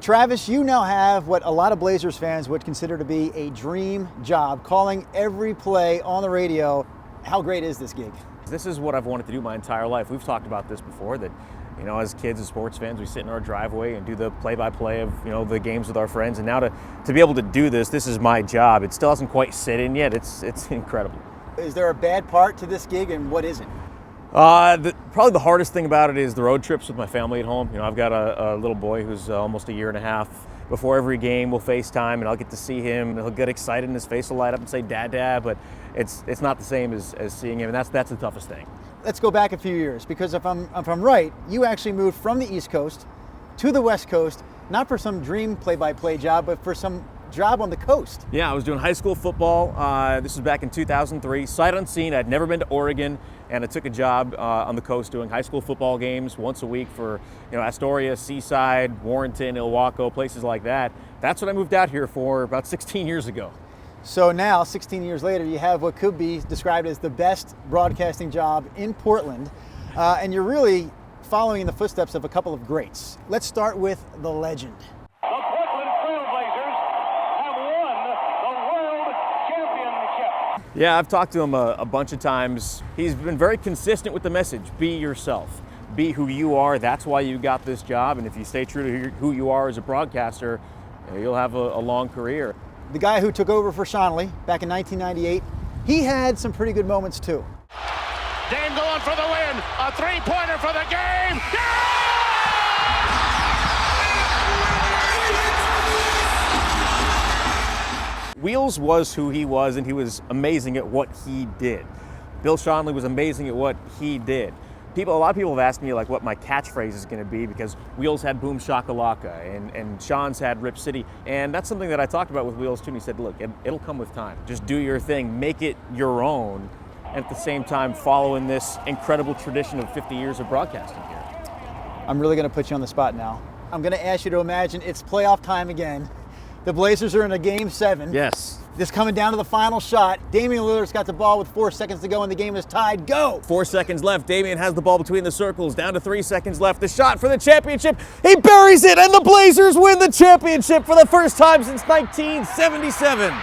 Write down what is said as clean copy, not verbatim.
Travis, you now have what a lot of Blazers fans would consider to be a dream job, calling every play on the radio. How great is this gig? This is what I've wanted to do my entire life. We've talked about this before, that as kids, as sports fans, we sit in our driveway and do the play-by-play of the games with our friends. And now to be able to do this is my job. It still hasn't quite set in yet. It's incredible. Is there a bad part to this gig, and what isn't? Probably the hardest thing about it is the road trips with my family at home. I've got a little boy who's almost a year and a half. Before every game, we'll FaceTime, and I'll get to see him, and he'll get excited, and his face will light up and say, "Dad, Dad," but it's not the same as seeing him, and that's the toughest thing. Let's go back a few years, because if I'm right, you actually moved from the East Coast to the West Coast, not for some dream play-by-play job, but for some job on the coast. Yeah, I was doing high school football. This was back in 2003. Sight unseen, I'd never been to Oregon, and I took a job on the coast doing high school football games once a week for Astoria, Seaside, Warrenton, Ilwaco, places like that. That's what I moved out here for about 16 years ago. So now, 16 years later, you have what could be described as the best broadcasting job in Portland, and you're really following in the footsteps of a couple of greats. Let's start with the legend. The Portland Trailblazers have won the World Championship. Yeah, I've talked to him a bunch of times. He's been very consistent with the message: be yourself, be who you are. That's why you got this job, and if you stay true to who you are as a broadcaster, you'll have a long career. The guy who took over for Shonley back in 1998, he had some pretty good moments too. Dame going for the win. A three-pointer for the game. Wheels was who he was, and he was amazing at what he did. Bill Shonley was amazing at what he did. A lot of people have asked me what my catchphrase is going to be, because Wheels had Boom Shakalaka and Sean's had Rip City, and that's something that I talked about with Wheels too. And he said, look, it'll come with time. Just do your thing, make it your own, and at the same time following this incredible tradition of 50 years of broadcasting here. I'm really going to put you on the spot now. I'm going to ask you to imagine it's playoff time again. The Blazers are in a Game 7. Yes. This coming down to the final shot. Damian Lillard's got the ball with 4 seconds to go, and the game is tied. Go! 4 seconds left. Damian has the ball between the circles. Down to 3 seconds left. The shot for the championship. He buries it, and the Blazers win the championship for the first time since 1977.